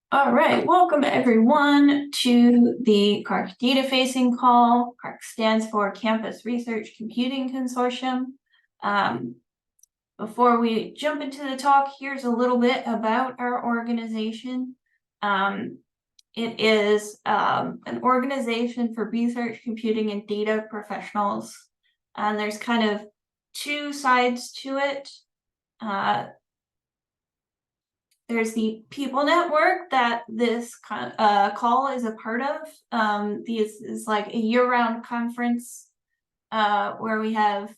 All right, welcome everyone to the CARC data facing call. CARC stands for Campus Research Computing Consortium. Before we jump into the talk, here's a little bit about our organization. It is an organization for research, computing, and data professionals. And there's kind of two sides to it. There's the people network that this call is a part of. This is like a year-round conference where we have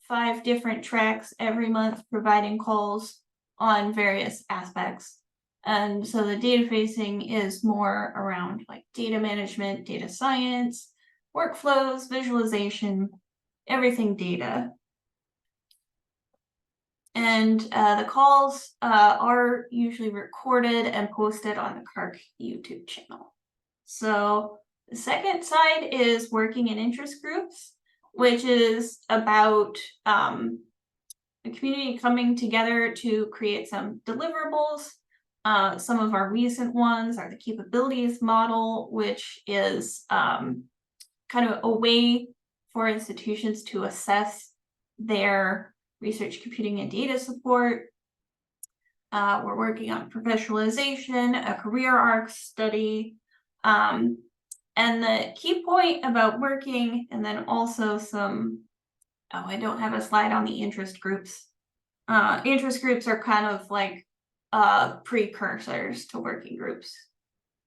5 different tracks every month providing calls on various aspects. And so the data facing is more around like data management, data science, workflows, visualization, everything data. And the calls are usually recorded and posted on the CARC YouTube channel. So the second side is working in interest groups, which is about the community coming together to create some deliverables. Some of our recent ones are the capabilities model, which is kind of a way for institutions to assess their research, computing, and data support. We're working on professionalization, a career arc study. And the key point about working, and then also some, I don't have a slide on the interest groups. Interest groups are kind of like precursors to working groups.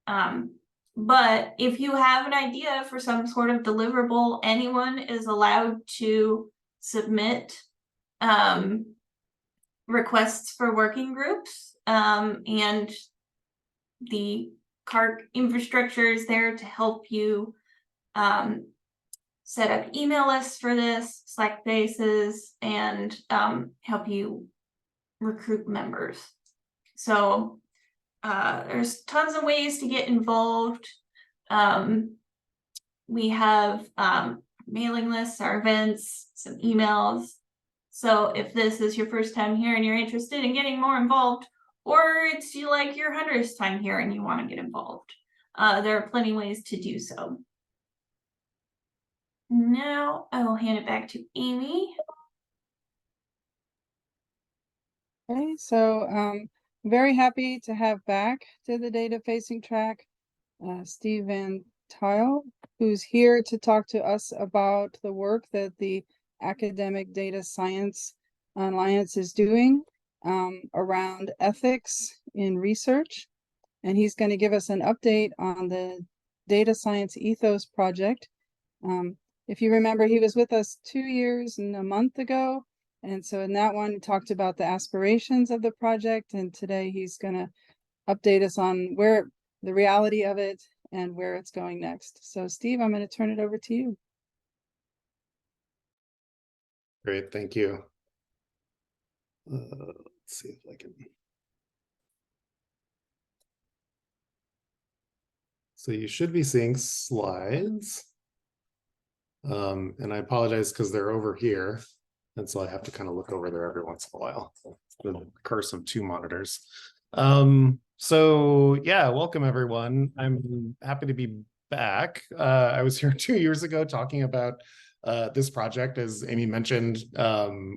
But if you have an idea for some sort of deliverable, anyone is allowed to submit requests for working groups, and the CARC infrastructure is there to help you set up email lists for this, Slack bases, and help you recruit members. So there's tons of ways to get involved. We have mailing lists, our events, some emails. So if this is your first time here and you're interested in getting more involved, or it's like your 100th time here and you want to get involved, there are plenty of ways to do so. Now I will hand it back to Amy. Okay, so very happy to have back to the data facing track Steve Van Tile, who's here to talk to us about the work that the Academic Data Science Alliance is doing around ethics in research. And he's going to give us an update on the Data Science Ethos project. If you remember, he was with us 2 years and a month ago. And so in that one, he talked about the aspirations of the project. And today he's going to update us on where the reality of it and where it's going next. So Steve, I'm going to turn it over to you. Great, thank you. Let's see if I can. So you should be seeing slides. And I apologize because they're over here. And so I have to kind of look over there every once in a while. The curse of 2 monitors. So yeah, welcome everyone. I'm happy to be back. I was here 2 years ago talking about this project. As Amy mentioned,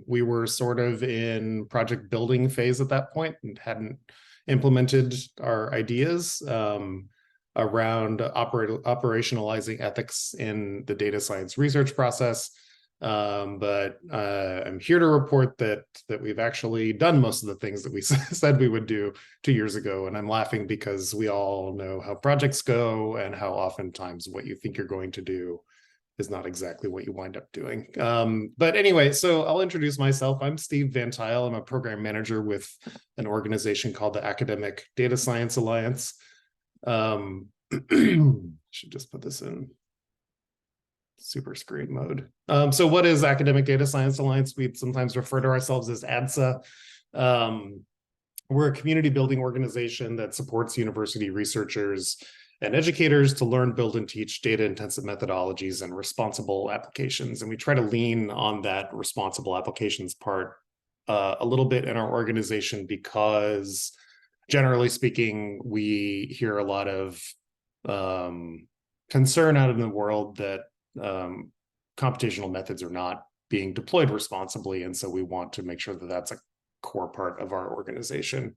we were sort of in project building phase at that point and hadn't implemented our ideas around operationalizing ethics in the data science research process. But I'm here to report that we've actually done most of the things that we said we would do 2 years ago. And I'm laughing because we all know how projects go and how oftentimes what you think you're going to do is not exactly what you wind up doing. But anyway, so I'll introduce myself. I'm Steve Van Tile. I'm a program manager with an organization called the Academic Data Science Alliance. Should just put this in super screen mode. So what is Academic Data Science Alliance? We sometimes refer to ourselves as ADSA. We're a community building organization that supports university researchers and educators to learn, build, and teach data-intensive methodologies and responsible applications. And we try to lean on that responsible applications part a little bit in our organization because generally speaking, we hear a lot of concern out in the world that computational methods are not being deployed responsibly. And so we want to make sure that that's a core part of our organization.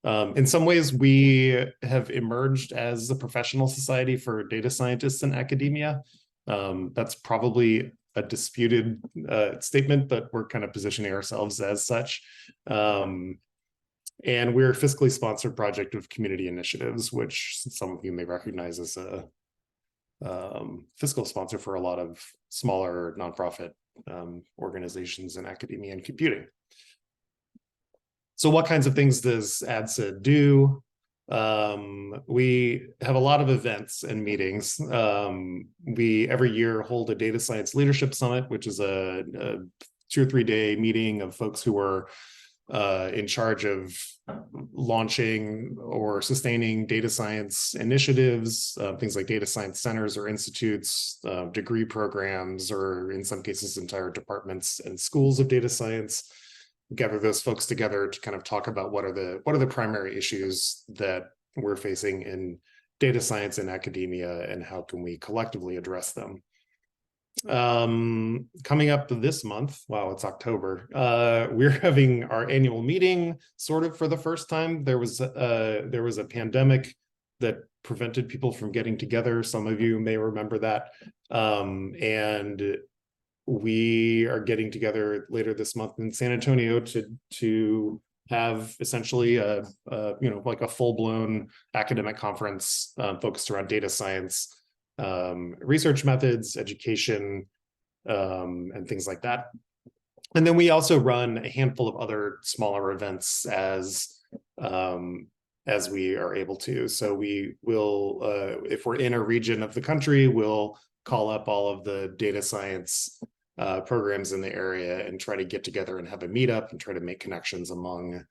In some ways, we have emerged as a professional society for data scientists in academia. That's probably a disputed statement, but we're kind of positioning ourselves as such. And we're a fiscally sponsored project of community initiatives, which some of you may recognize as a fiscal sponsor for a lot of smaller nonprofit organizations in academia and computing. So what kinds of things does ADSA do? We have a lot of events and meetings. We every year hold a data science leadership summit, which is a 2 or 3 day meeting of folks who are in charge of launching or sustaining data science initiatives, things like data science centers or institutes, degree programs, or in some cases, entire departments and schools of data science. Gather those folks together to kind of talk about what are the primary issues that we're facing in data science and academia, and how can we collectively address them. Coming up this month, wow, it's October, we're having our annual meeting sort of for the first time. There was a pandemic that prevented people from getting together. Some of you may remember that. And we are getting together later this month in San Antonio to have essentially a like a full-blown academic conference focused around data science, research methods, education, and things like that. And then we also run a handful of other smaller events as we are able to. So we will, if we're in a region of the country, we'll call up all of the data science programs in the area and try to get together and have a meetup and try to make connections among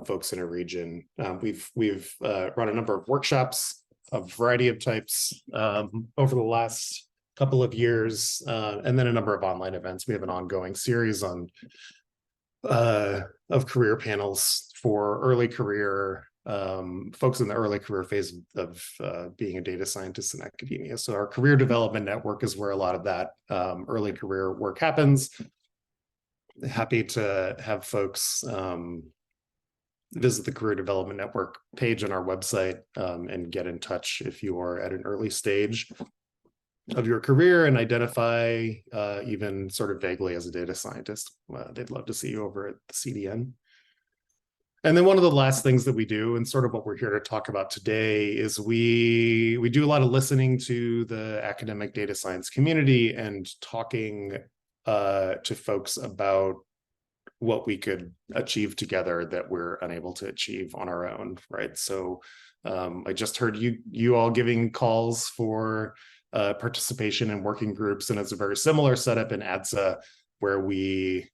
folks in a region. We've run a number of workshops of a variety of types over the last couple of years, and then a number of online events. We have an ongoing series on of career panels for early career folks in the early career phase of being a data scientist in academia. So our career development network is where a lot of that early career work happens. Happy to have folks visit the Career Development Network page on our website and get in touch if you are at an early stage of your career and identify even sort of vaguely as a data scientist. They'd love to see you over at the CDN. And then one of the last things that we do, and sort of what we're here to talk about today, is we do a lot of listening to the academic data science community and talking to folks about what we could achieve together that we're unable to achieve on our own, right? So I just heard you all giving calls for participation in working groups, and it's a very similar setup in ADSA, where we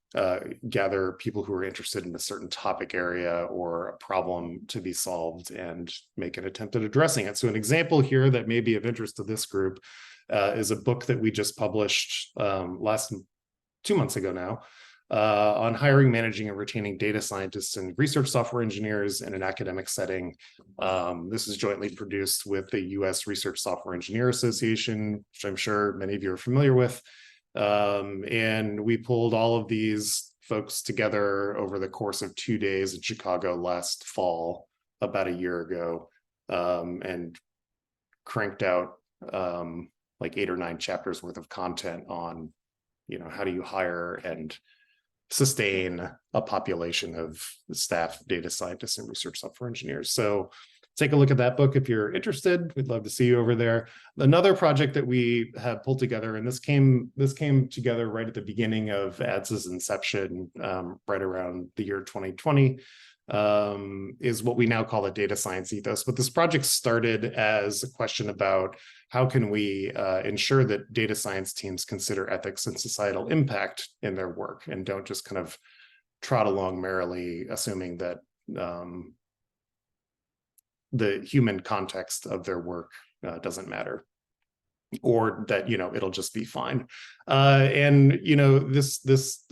gather people who are interested in a certain topic area or a problem to be solved and make an attempt at addressing it. So an example here that may be of interest to this group is a book that we just published 2 months ago now, on hiring, managing, and retaining data scientists and research software engineers in an academic setting. This is jointly produced with the U.S. Research Software Engineer Association, which I'm sure many of you are familiar with. And we pulled all of these folks together over the course of 2 days in Chicago last fall, about a year ago, and cranked out like 8 or 9 chapters worth of content on, how do you hire and sustain a population of staff data scientists and research software engineers. So take a look at that book if you're interested. We'd love to see you over there. Another project that we have pulled together, and this came together right at the beginning of ADSA's inception, right around the year 2020, is what we now call a data science ethos. But this project started as a question about how can we ensure that data science teams consider ethics and societal impact in their work and don't just kind of trot along merrily, assuming that the human context of their work doesn't matter, or that it'll just be fine. And this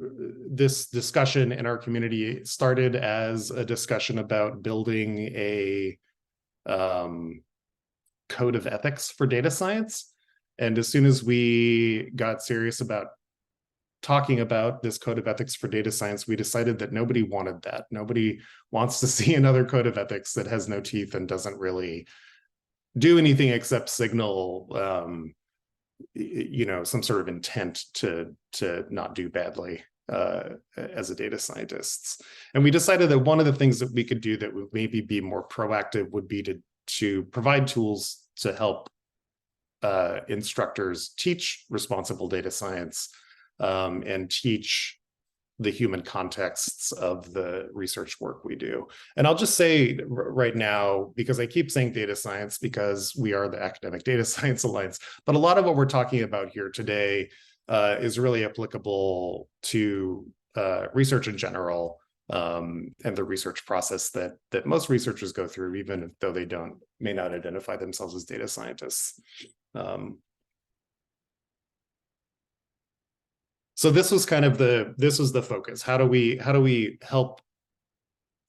this discussion in our community started as a discussion about building a code of ethics for data science. And as soon as we got serious about talking about this code of ethics for data science, we decided that nobody wanted that. Nobody wants to see another code of ethics that has no teeth and doesn't really do anything except signal some sort of intent to not do badly as a data scientist. And we decided that one of the things that we could do that would maybe be more proactive would be to provide tools to help instructors teach responsible data science and teach the human contexts of the research work we do. And I'll just say right now, because I keep saying data science because we are the Academic Data Science Alliance, but a lot of what we're talking about here today is really applicable to research in general and the research process that most researchers go through, even though they may not identify themselves as data scientists. So this was kind of the focus. How do we help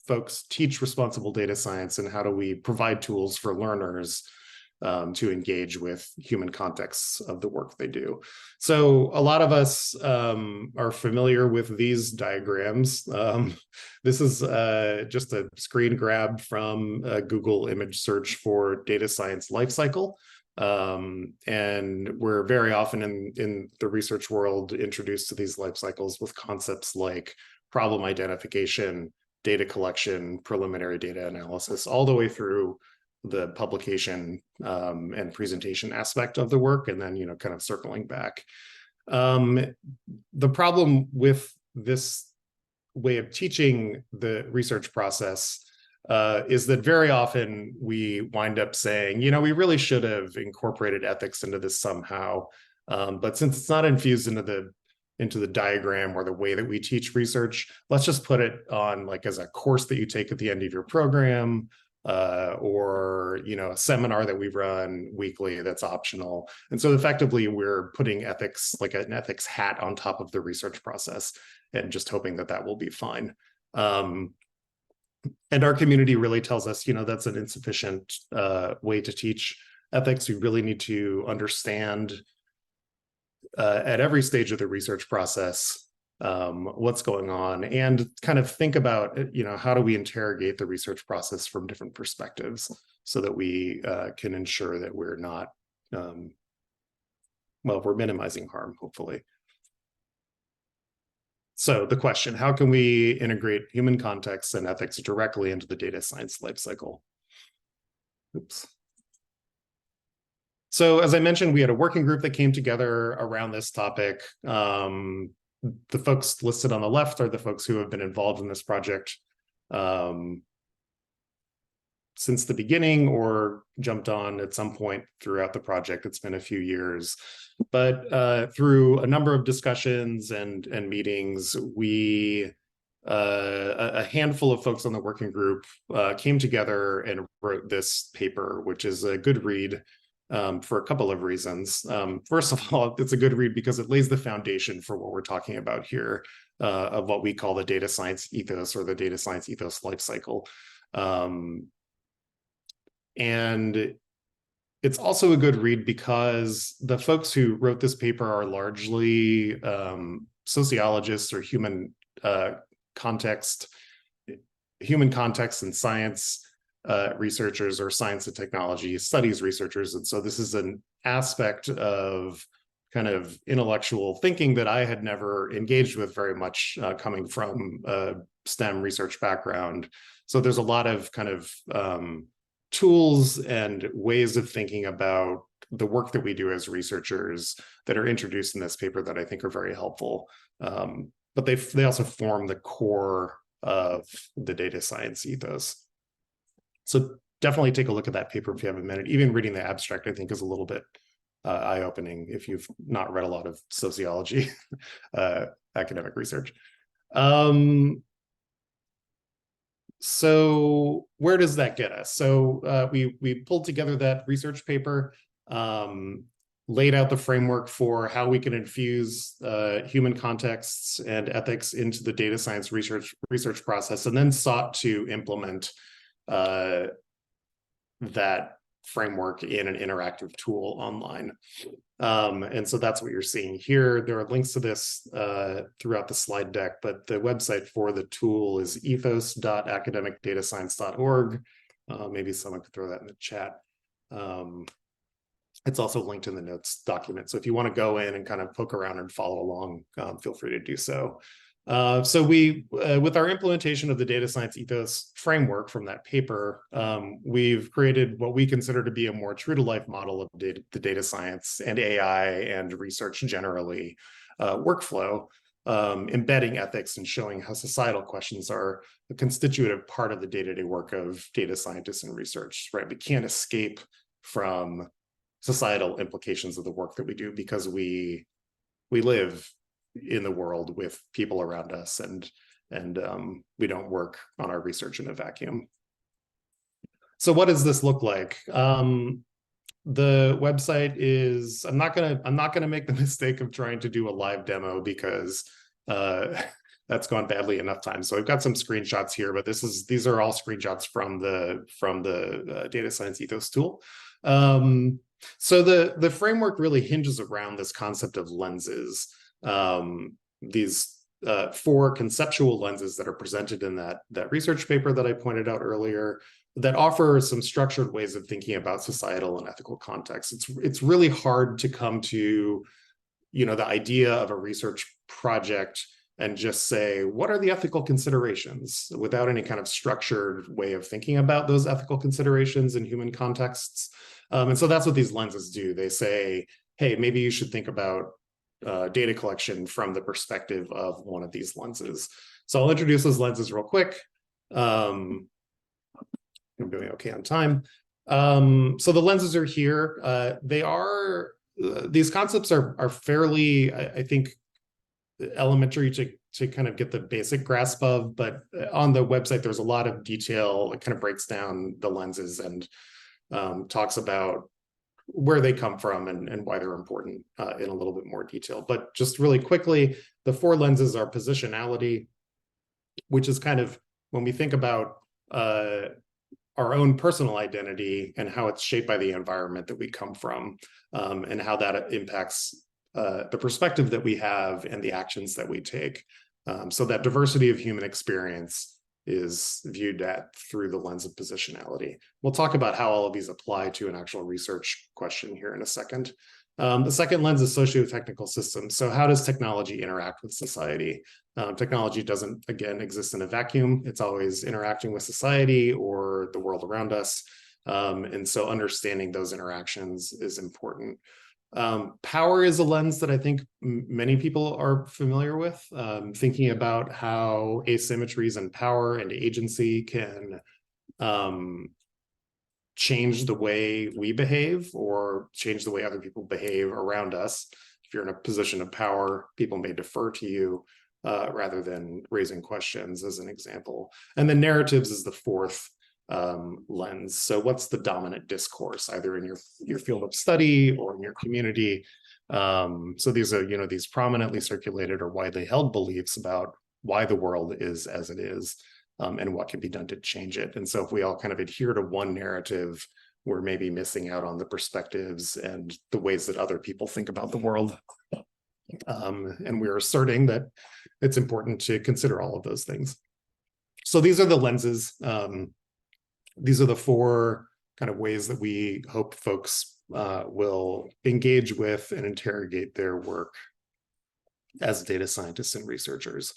folks teach responsible data science, and how do we provide tools for learners to engage with human contexts of the work they do? So a lot of us are familiar with these diagrams. This is just a screen grab from a Google image search for data science lifecycle. And we're very often in the research world introduced to these life cycles with concepts like problem identification, data collection, preliminary data analysis, all the way through the publication and presentation aspect of the work, and then kind of circling back. The problem with this way of teaching the research process is that very often we wind up saying, we really should have incorporated ethics into this somehow. But since it's not infused into the diagram or the way that we teach research, let's just put it on like as a course that you take at the end of your program, or a seminar that we run weekly that's optional. And so effectively we're putting ethics, like an ethics hat, on top of the research process and just hoping that that will be fine. And our community really tells us, that's an insufficient way to teach ethics. We really need to understand at every stage of the research process what's going on, and kind of think about, how do we interrogate the research process from different perspectives so that we can ensure that we're not, we're minimizing harm, hopefully. So the question, how can we integrate human context and ethics directly into the data science lifecycle? Oops. So as I mentioned, we had a working group that came together around this topic. The folks listed on the left are the folks who have been involved in this project since the beginning, or jumped on at some point throughout the project. It's been a few years, but through a number of discussions and meetings, a handful of folks on the working group came together and wrote this paper, which is a good read for a couple of reasons. First of all, it's a good read because it lays the foundation for what we're talking about here, of what we call the data science ethos, or the data science ethos lifecycle. And it's also a good read because the folks who wrote this paper are largely sociologists or human context and science researchers, or science and technology studies researchers. And so this is an aspect of kind of intellectual thinking that I had never engaged with very much, coming from a STEM research background. So there's a lot of kind of tools and ways of thinking about the work that we do as researchers that are introduced in this paper that I think are very helpful. But they also form the core of the data science ethos. So definitely take a look at that paper if you have a minute. Even reading the abstract, I think, is a little bit eye-opening if you've not read a lot of sociology academic research. So where does that get us? So we pulled together that research paper, laid out the framework for how we can infuse human contexts and ethics into the data science research process, and then sought to implement that framework in an interactive tool online. And so that's what you're seeing here. There are links to this throughout the slide deck, but the website for the tool is ethos.academicdatascience.org. Maybe someone could throw that in the chat. It's also linked in the notes document. So if you want to go in and kind of poke around and follow along, feel free to do so. So we, with our implementation of the data science ethos framework from that paper, we've created what we consider to be a more true to life model of the data science and AI and research generally workflow, embedding ethics and showing how societal questions are a constitutive part of the day-to-day work of data scientists and research, right? We can't escape from societal implications of the work that we do because we live in the world with people around us, and we don't work on our research in a vacuum. So what does this look like? The website is, I'm not gonna make the mistake of trying to do a live demo because that's gone badly enough times. So I've got some screenshots here, but these are all screenshots from the data science ethos tool. So the framework really hinges around this concept of lenses. These 4 conceptual lenses that are presented in that research paper that I pointed out earlier, that offer some structured ways of thinking about societal and ethical contexts. It's really hard to come to, the idea of a research project and just say, what are the ethical considerations, without any kind of structured way of thinking about those ethical considerations in human contexts. And so that's what these lenses do. They say, hey, maybe you should think about data collection from the perspective of one of these lenses. So I'll introduce those lenses real quick. I'm doing okay on time. So the lenses are here. These concepts are fairly, I think, elementary to kind of get the basic grasp of, but on the website, there's a lot of detail. It kind of breaks down the lenses and talks about where they come from and why they're important in a little bit more detail. But just really quickly, the 4 lenses are positionality, which is kind of when we think about our own personal identity and how it's shaped by the environment that we come from, and how that impacts the perspective that we have and the actions that we take. So that diversity of human experience is viewed through the lens of positionality. We'll talk about how all of these apply to an actual research question here in a second. The second lens is socio-technical systems. So how does technology interact with society? Technology doesn't, again, exist in a vacuum. It's always interacting with society or the world around us. And so understanding those interactions is important. Power is a lens that I think many people are familiar with, thinking about how asymmetries in power and agency can change the way we behave or change the way other people behave around us. If you're in a position of power, people may defer to you rather than raising questions, as an example. And then narratives is the 4th lens. So what's the dominant discourse, either in your field of study or in your community? So these are, these prominently circulated or widely held beliefs about why the world is as it is, and what can be done to change it. And so if we all kind of adhere to one narrative, we're maybe missing out on the perspectives and the ways that other people think about the world. And we're asserting that it's important to consider all of those things. So these are the lenses. These are the 4 kind of ways that we hope folks will engage with and interrogate their work as data scientists and researchers.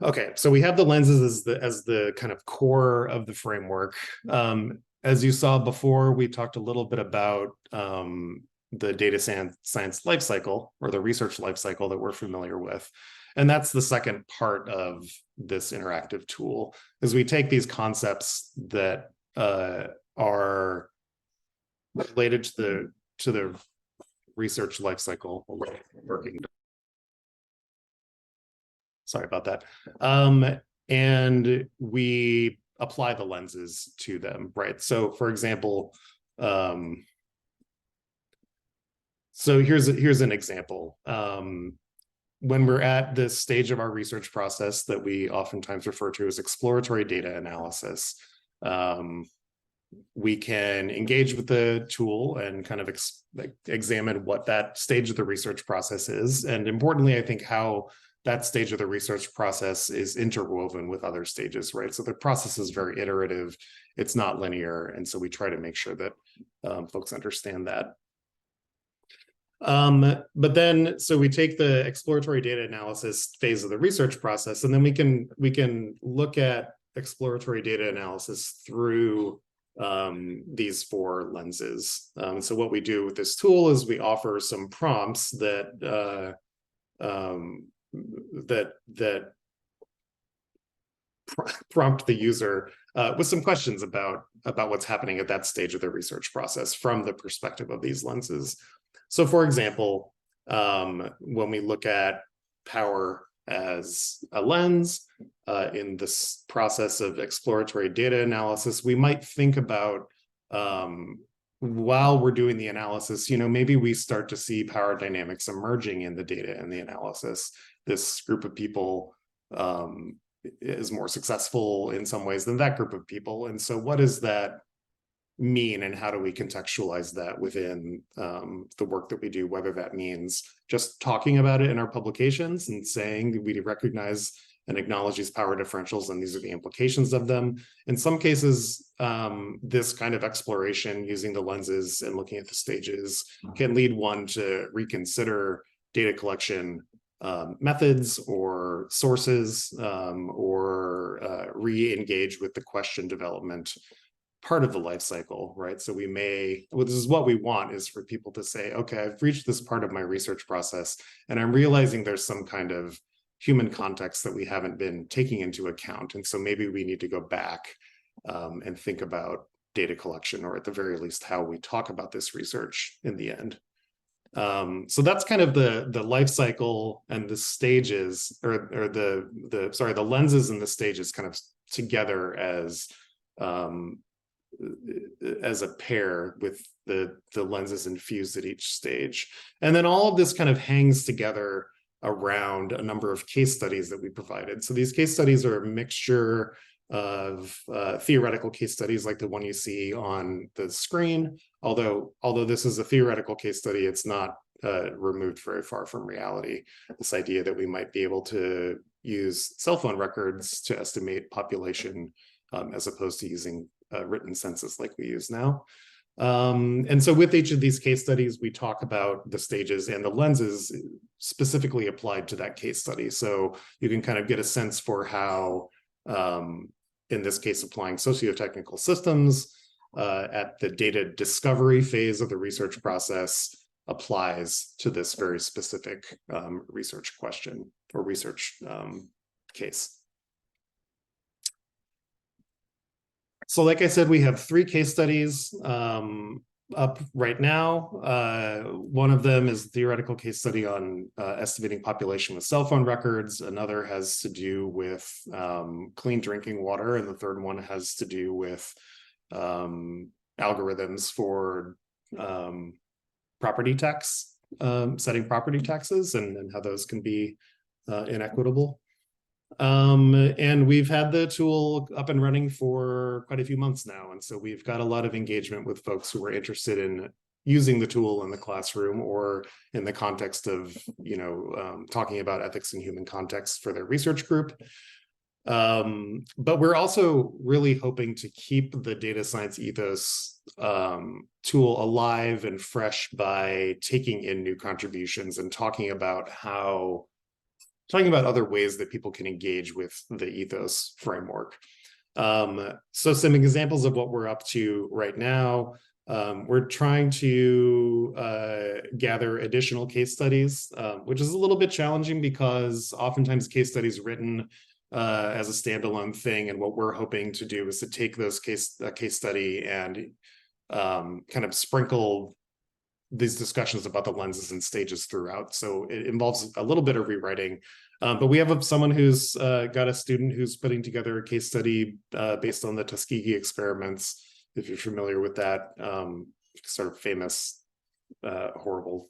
Okay, so we have the lenses as the kind of core of the framework. As you saw before, we talked a little bit about the data science life cycle, or the research life cycle that we're familiar with. And that's the second part of this interactive tool, is we take these concepts that are related to the research life cycle. Working. Sorry about that. And we apply the lenses to them, right? So for example, So here's an example. When we're at this stage of our research process that we oftentimes refer to as exploratory data analysis, we can engage with the tool and kind of examine what that stage of the research process is. And importantly, I think how that stage of the research process is interwoven with other stages, right? So the process is very iterative, it's not linear. And so we try to make sure that folks understand that. But then, so we take the exploratory data analysis phase of the research process, and then we can look at exploratory data analysis through these 4 lenses. So what we do with this tool is we offer some prompts that prompt the user with some questions about what's happening at that stage of the research process from the perspective of these lenses. So for example, when we look at power as a lens in this process of exploratory data analysis, we might think about while we're doing the analysis, maybe we start to see power dynamics emerging in the data and the analysis. This group of people is more successful in some ways than that group of people. And so what does that mean, and how do we contextualize that within the work that we do, whether that means just talking about it in our publications and saying we recognize and acknowledge these power differentials and these are the implications of them. In some cases, this kind of exploration using the lenses and looking at the stages can lead one to reconsider data collection methods or sources, or re-engage with the question development part of the life cycle, right? So this is what we want, is for people to say, okay, I've reached this part of my research process and I'm realizing there's some kind of human context that we haven't been taking into account. And so maybe we need to go back and think about data collection, or at the very least, how we talk about this research in the end. So that's kind of the life cycle and the stages, or the lenses and the stages kind of together as a pair with the lenses infused at each stage. And then all of this kind of hangs together around a number of case studies that we provided. So these case studies are a mixture of theoretical case studies like the one you see on the screen. Although this is a theoretical case study, it's not removed very far from reality. This idea that we might be able to use cell phone records to estimate population as opposed to using written census like we use now. And so with each of these case studies, we talk about the stages and the lenses specifically applied to that case study. So you can kind of get a sense for how, in this case, applying sociotechnical systems at the data discovery phase of the research process applies to this very specific research question or research case. So like I said, we have 3 case studies up right now. One of them is a theoretical case study on estimating population with cell phone records. Another has to do with clean drinking water. And the third one has to do with algorithms for property tax, setting property taxes, and how those can be inequitable. And we've had the tool up and running for quite a few months now. And so we've got a lot of engagement with folks who are interested in using the tool in the classroom or in the context of, talking about ethics in human context for their research group. But we're also really hoping to keep the data science ethos tool alive and fresh by taking in new contributions and talking about other ways that people can engage with the ethos framework. So some examples of what we're up to right now, we're trying to gather additional case studies, which is a little bit challenging because oftentimes case studies written as a standalone thing. And what we're hoping to do is to take those case study and kind of sprinkle these discussions about the lenses and stages throughout. So it involves a little bit of rewriting, but we have someone who's got a student who's putting together a case study based on the Tuskegee experiments. If you're familiar with that sort of famous, horrible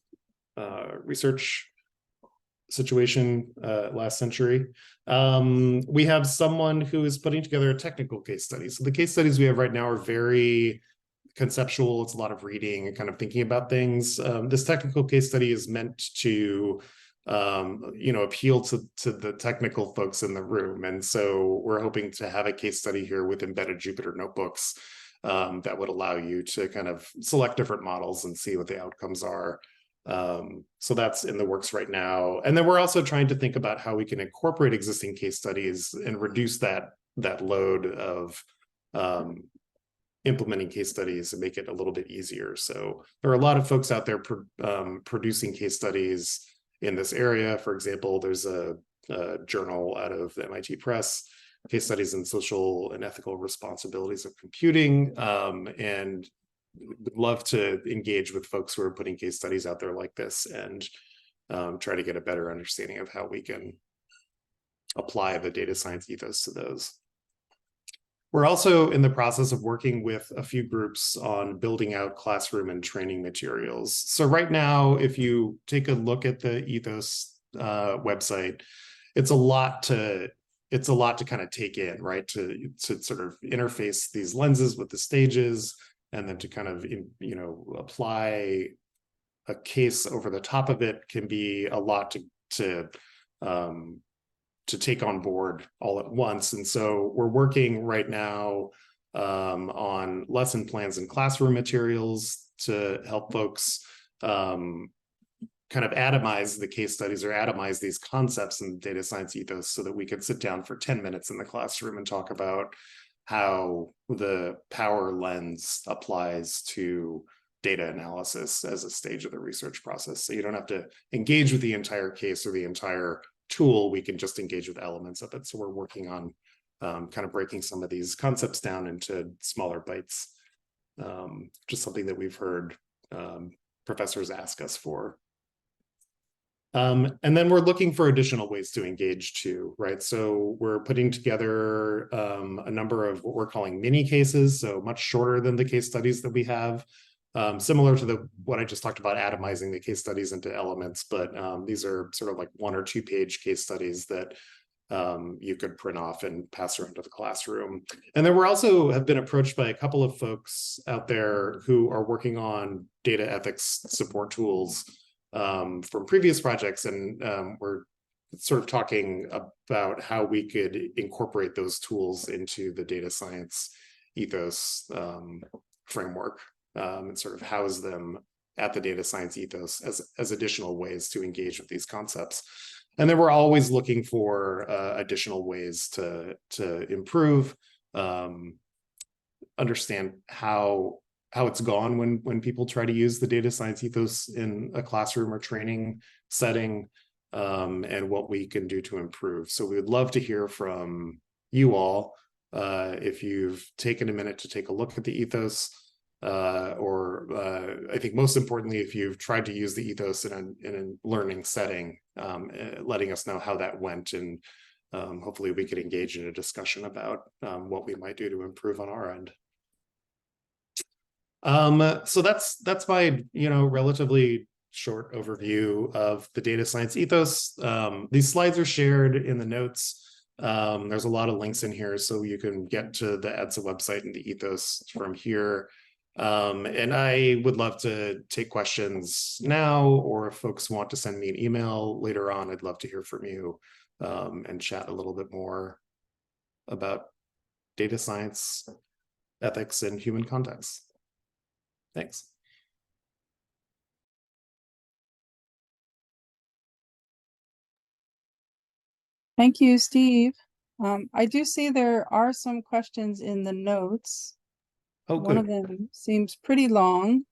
research situation last century. We have someone who is putting together a technical case study. So the case studies we have right now are very conceptual. It's a lot of reading and kind of thinking about things. This technical case study is meant to appeal to the technical folks in the room. And so we're hoping to have a case study here with embedded Jupyter notebooks that would allow you to kind of select different models and see what the outcomes are. So that's in the works right now. And then we're also trying to think about how we can incorporate existing case studies and reduce that load of implementing case studies and make it a little bit easier. So there are a lot of folks out there producing case studies in this area. For example, there's a journal out of the MIT Press, Case Studies in Social and Ethical Responsibilities of Computing, and would love to engage with folks who are putting case studies out there like this and try to get a better understanding of how we can apply the data science ethos to those. We're also in the process of working with a few groups on building out classroom and training materials. So right now, if you take a look at the Ethos website, it's a lot to kind of take in, right? To sort of interface these lenses with the stages, and then to kind of apply a case over the top of it can be a lot to take on board all at once. And so we're working right now on lesson plans and classroom materials to help folks kind of atomize the case studies or atomize these concepts in the data science ethos so that we can sit down for 10 minutes in the classroom and talk about how the power lens applies to data analysis as a stage of the research process. So you don't have to engage with the entire case or the entire tool, we can just engage with elements of it. So we're working on kind of breaking some of these concepts down into smaller bites, just something that we've heard professors ask us for. And then we're looking for additional ways to engage too, right? So we're putting together a number of what we're calling mini cases, so much shorter than the case studies that we have. Similar to what I just talked about, atomizing the case studies into elements, but these are sort of like 1 or 2 page case studies that you could print off and pass around to the classroom. And then we're also have been approached by a couple of folks out there who are working on data ethics support tools from previous projects, and we're sort of talking about how we could incorporate those tools into the data science ethos framework. And sort of house them at the data science ethos as additional ways to engage with these concepts. And then we're always looking for additional ways to improve, understand how it's gone when people try to use the data science ethos in a classroom or training setting, and what we can do to improve. So we would love to hear from you all if you've taken a minute to take a look at the ethos. Or I think most importantly, if you've tried to use the ethos in a learning setting, letting us know how that went, and hopefully we could engage in a discussion about what we might do to improve on our end. So that's my relatively short overview of the data science ethos. These slides are shared in the notes. There's a lot of links in here, so you can get to the EDSA website and the ethos from here. And I would love to take questions now, or if folks want to send me an email later on, I'd love to hear from you and chat a little bit more about data science, ethics, and human context. Thanks. Thank you, Steve. I do see there are some questions in the notes. Oh, One good. of them seems pretty long.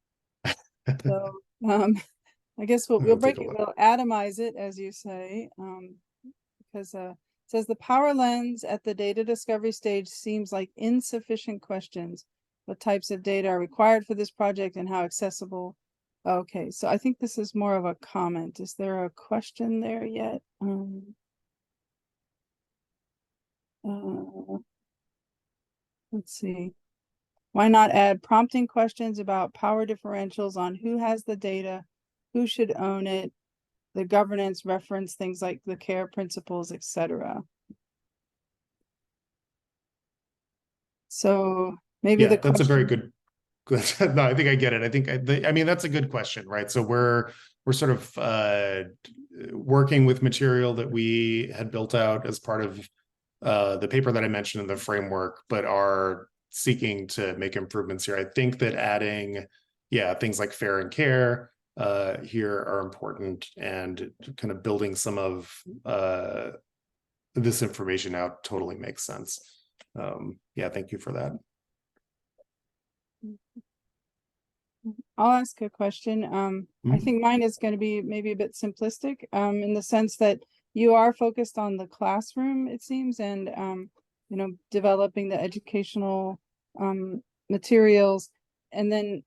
So I guess we'll break it, we'll atomize it, as you say, because it says the power lens at the data discovery stage seems like insufficient questions. What types of data are required for this project and how accessible? Okay, so I think this is more of a comment. Is there a question there yet? Let's see. Why not add prompting questions about power differentials on who has the data, who should own it, the governance reference, things like the care principles, etc. So maybe Yeah, the that's a very question. good. No, I think I get it. I mean, that's a good question, right? So we're sort of working with material that we had built out as part of the paper that I mentioned in the framework, but are seeking to make improvements here. I think that adding, yeah, things like fair and care here are important, and kind of building some of this information out totally makes sense. Yeah, thank you for that. I'll ask a question. I Mhm. think mine is going to be maybe a bit simplistic, in the sense that you are focused on the classroom, it seems, and you know, developing the educational materials. And then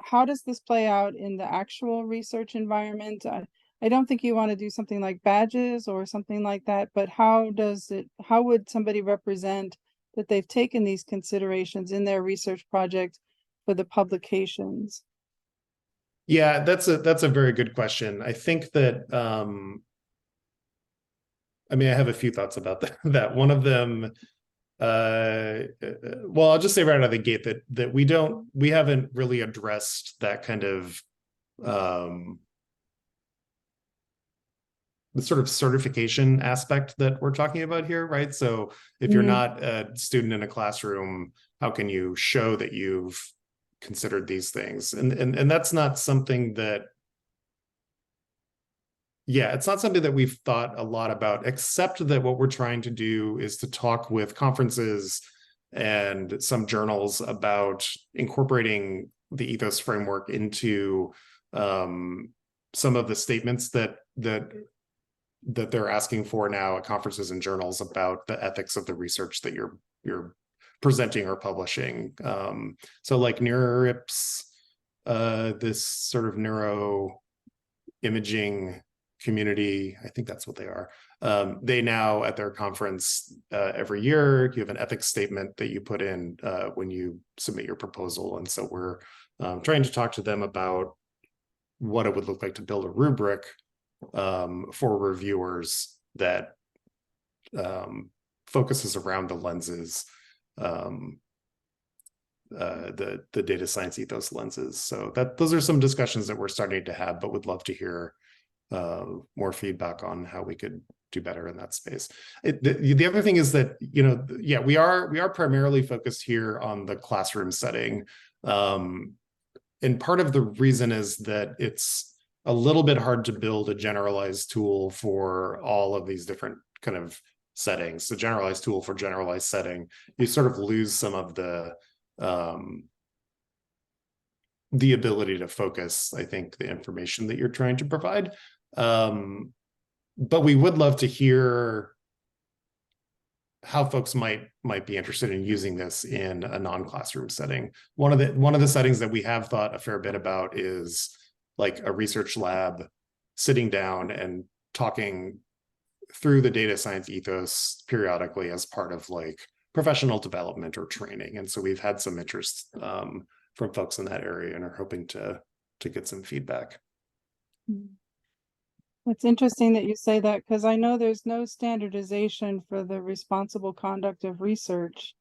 how does this play out in the actual research environment? I don't think you want to do something like badges or something like that, but how would somebody represent that they've taken these considerations in their research project for the publications? Yeah, that's a very good question. I think that I mean, I have a few thoughts about that. One of them, well, I'll just say right out of the gate that we haven't really addressed that kind of the sort of certification aspect that we're talking about here, right? So if you're not a student in a classroom, how can you show that you've considered these things? And that's not something that, yeah, it's not something that we've thought a lot about, except that what we're trying to do is to talk with conferences and some journals about incorporating the ethos framework into some of the statements that they're asking for now at conferences and journals about the ethics of the research that you're presenting or publishing. So like NeuroRIPS, this sort of neuro imaging community, I think that's what they are. They now at their conference every year, you have an ethics statement that you put in when you submit your proposal. And so we're trying to talk to them about what it would look like to build a rubric for reviewers that focuses around the lenses, the data science ethos lenses. So those are some discussions that we're starting to have, but would love to hear more feedback on how we could do better in that space. The other thing is that, you know, yeah, we are primarily focused here on the classroom setting. And part of the reason is that it's a little bit hard to build a generalized tool for all of these different kind of settings. So generalized tool for generalized setting, you sort of lose some of the ability to focus, I think, the information that you're trying to provide. But we would love to hear how folks might be interested in using this in a non-classroom setting. One of the settings that we have thought a fair bit about is like a research lab sitting down and talking through the data science ethos periodically as part of like professional development or training. And so we've had some interest from folks in that area and are hoping to get some feedback. It's interesting that you say that, because I know there's no standardization for the responsible conduct of research,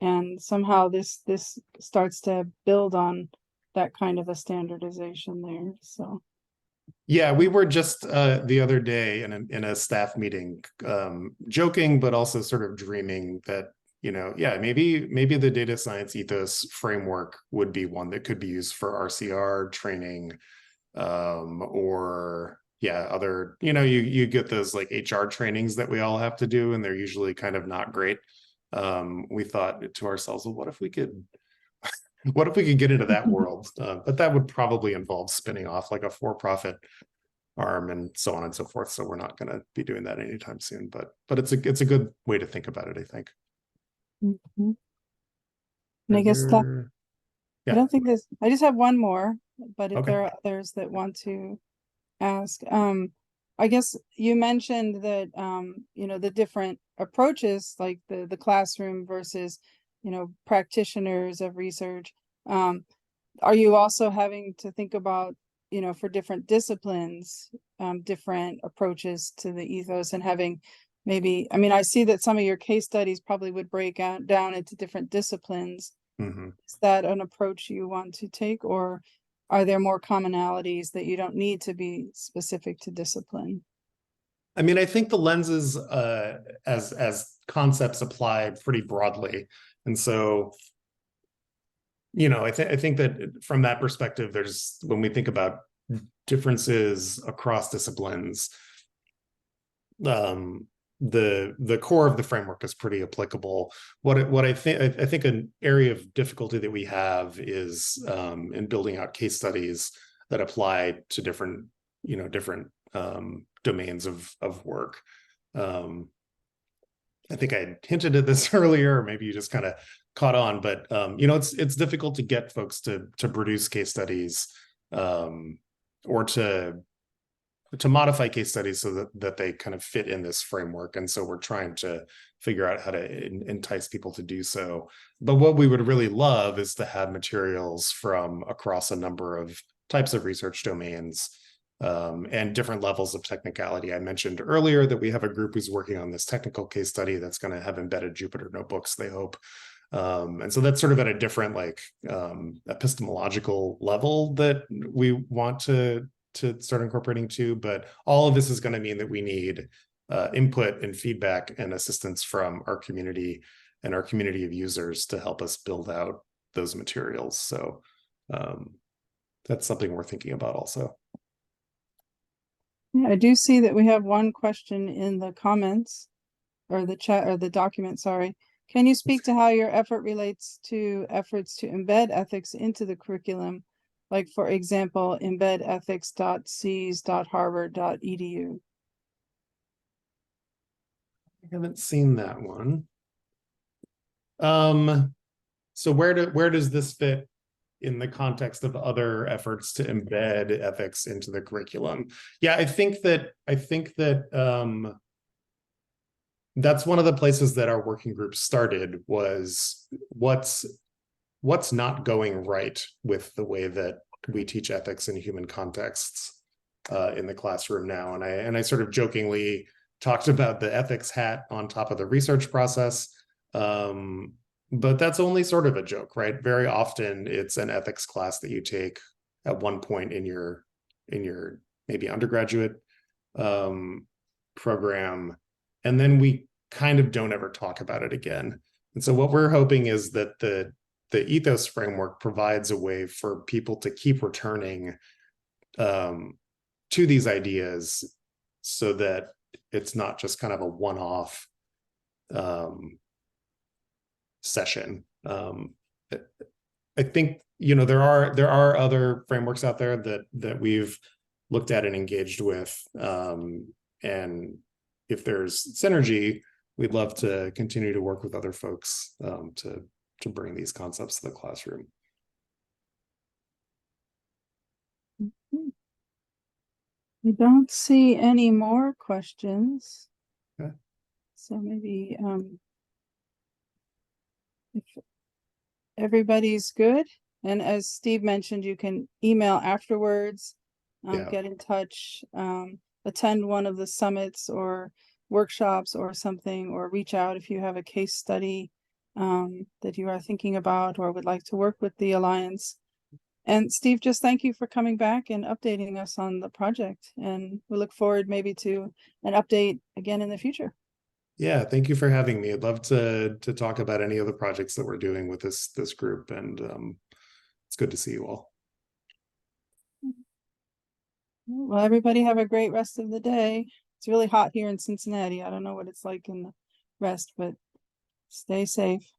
and somehow this starts to build on that kind of a standardization there. So yeah, we were just the other day in a staff meeting joking, but also sort of dreaming that, you know, yeah, maybe the data science ethos framework would be one that could be used for RCR training, or yeah, other, you know, you get those like HR trainings that we all have to do, and they're usually kind of not great. We thought to ourselves, well, what if we could get into that world? But that would probably involve spinning off like a for-profit arm and so on and so forth. So we're not going to be doing that anytime soon. But it's a good way to think about it, I think. and I guess that I don't think there's, I just have one more, but if Okay. there are others that want to ask, I guess you mentioned that, you know, the different approaches, like the classroom versus, you know, practitioners of research. Are you also having to think about for different disciplines, different approaches to the ethos, and having maybe, I mean, I see that some of your case studies probably would break out down into different disciplines. Is that an approach you want to take, or are there more commonalities that you don't need to be specific to discipline? I mean, I think the lenses as concepts apply pretty broadly. And so, I think that from that perspective, there's, when we think about differences across disciplines, the core of the framework is pretty applicable. What I think an area of difficulty that we have is in building out case studies that apply to different domains of work. I think I hinted at this earlier, or maybe you just kind of caught on, but it's difficult to get folks to produce case studies, or to modify case studies so that they kind of fit in this framework. And so we're trying to figure out how to entice people to do so. But what we would really love is to have materials from across a number of types of research domains, and different levels of technicality. I mentioned earlier that we have a group who's working on this technical case study that's going to have embedded Jupyter notebooks, they hope. And so that's sort of at a different epistemological level that we want to start incorporating too. But all of this is going to mean that we need input and feedback and assistance from our community and our community of users to help us build out those materials. So that's something we're thinking about also. Yeah, I do see that we have one question in the comments, or the chat, or the document, sorry. Can you speak to how your effort relates to efforts to embed ethics into the curriculum? Like, for example, embed ethics.cs.harvard.edu. I haven't seen that one. So where does this fit in the context of other efforts to embed ethics into the curriculum? Yeah, I think that that's one of the places that our working group started, was what's not going right with the way that we teach ethics in human contexts in the classroom now. And I sort of jokingly talked about the ethics hat on top of the research process. But that's only sort of a joke, right? Very often it's an ethics class that you take at one point in your maybe undergraduate program, and then we kind of don't ever talk about it again. And so what we're hoping is that the Ethos framework provides a way for people to keep returning to these ideas, so that it's not just kind of a one-off session. I think there are other frameworks out there that we've looked at and engaged with, and if there's synergy, we'd love to continue to work with other folks to bring these concepts to the classroom. We don't see any more questions. Okay. So maybe if everybody's good, and as Steve mentioned, you can email afterwards, get in touch, attend one of the summits or workshops or something, or reach out if you have a case study that you are thinking about or would like to work with the Alliance. And Steve, just thank you for coming back and updating us on the project, and we look forward maybe to an update again in the future. Yeah, thank you for having me. I'd love to talk about any of the projects that we're doing with this group, and it's good to see you all. Well, everybody have a great rest of the day. It's really hot here in Cincinnati. I don't know what it's like in the rest, but stay safe.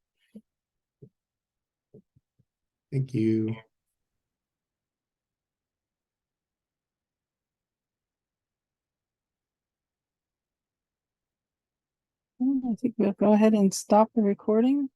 Thank you. I think we'll go ahead and stop the recording.